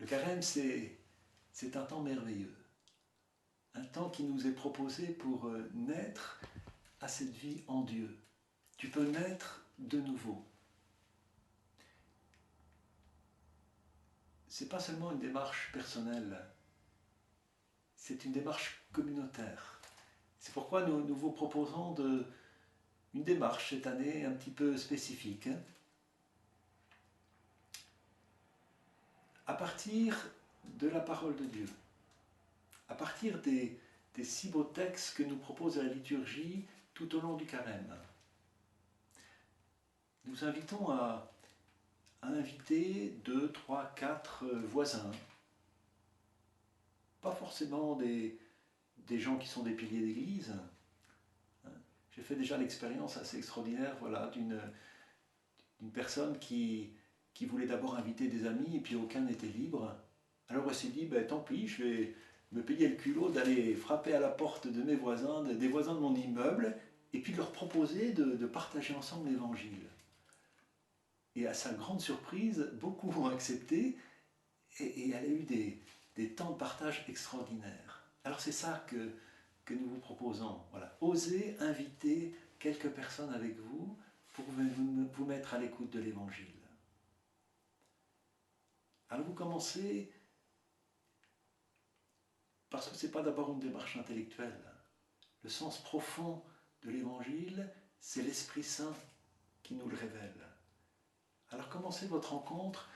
Le carême, c'est un temps merveilleux, un temps qui nous est proposé pour naître à cette vie en Dieu. Tu peux naître de nouveau. Ce n'est pas seulement une démarche personnelle, c'est une démarche communautaire. C'est pourquoi nous vous proposons une démarche cette année un petit peu spécifique. À partir de la parole de Dieu, à partir des 6 beaux textes que nous propose la liturgie tout au long du carême, nous invitons à inviter 2, 3, 4 voisins, pas forcément des gens qui sont des piliers d'église. J'ai fait déjà l'expérience assez extraordinaire d'une personne qui voulait d'abord inviter des amis et puis aucun n'était libre. Alors elle s'est dit, tant pis, je vais me payer le culot d'aller frapper à la porte de mes voisins, des voisins de mon immeuble, et puis de leur proposer de partager ensemble l'évangile. Et à sa grande surprise, beaucoup ont accepté, et elle a eu des temps de partage extraordinaires. Alors c'est ça que nous vous proposons. Voilà. Osez inviter quelques personnes avec vous pour vous mettre à l'écoute de l'évangile. Alors vous commencez parce que ce n'est pas d'abord une démarche intellectuelle. Le sens profond de l'évangile, c'est l'Esprit Saint qui nous le révèle. Alors commencez votre rencontre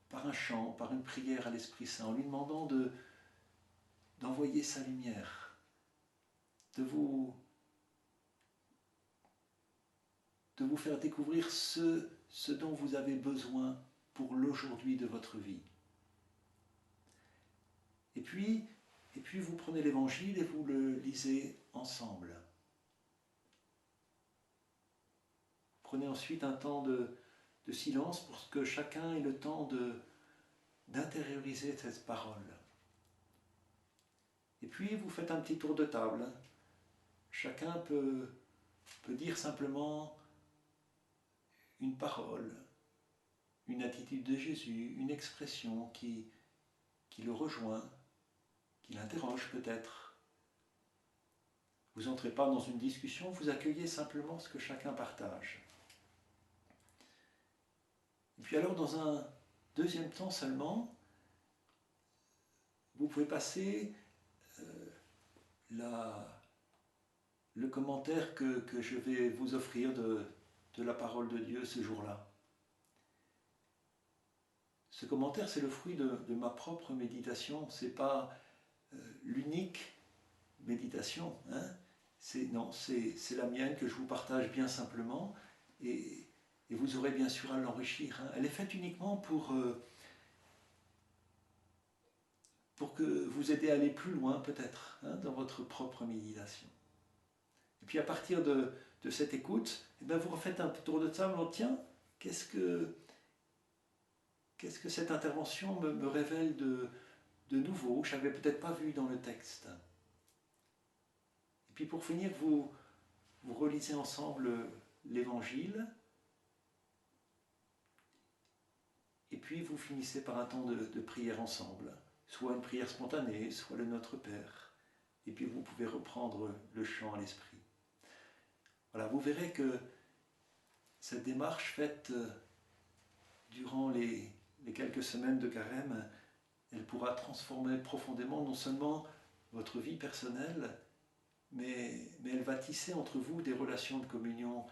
par un chant, par une prière à l'Esprit Saint, en lui demandant d'envoyer sa lumière, de vous faire découvrir ce dont vous avez besoin pour l'aujourd'hui de votre vie. Et puis vous prenez l'Évangile et vous le lisez ensemble. Prenez ensuite un temps de silence pour que chacun ait le temps d'intérioriser cette parole. Et puis vous faites un petit tour de table. Chacun peut dire simplement une parole, une attitude de Jésus, une expression qui le rejoint, qui l'interroge peut-être. Vous n'entrez pas dans une discussion, vous accueillez simplement ce que chacun partage. Et puis alors, dans un deuxième temps seulement, vous pouvez passer le commentaire que je vais vous offrir de la parole de Dieu ce jour-là. Ce commentaire, c'est le fruit de ma propre méditation. Ce n'est pas l'unique méditation. C'est la mienne que je vous partage bien simplement. Et vous aurez bien sûr à l'enrichir. Elle est faite uniquement pour que vous aider à aller plus loin peut-être dans votre propre méditation. Et puis à partir de cette écoute, vous refaites un tour de table en tiens, qu'est-ce que cette intervention me révèle de nouveau, je n'avais peut-être pas vu dans le texte. Et puis pour finir, vous relisez ensemble l'Évangile, et puis vous finissez par un temps de prière ensemble, soit une prière spontanée, soit le Notre Père, et puis vous pouvez reprendre le chant à l'esprit. Voilà, vous verrez que cette démarche faite durant les quelques semaines de carême, elle pourra transformer profondément non seulement votre vie personnelle, mais elle va tisser entre vous des relations de communion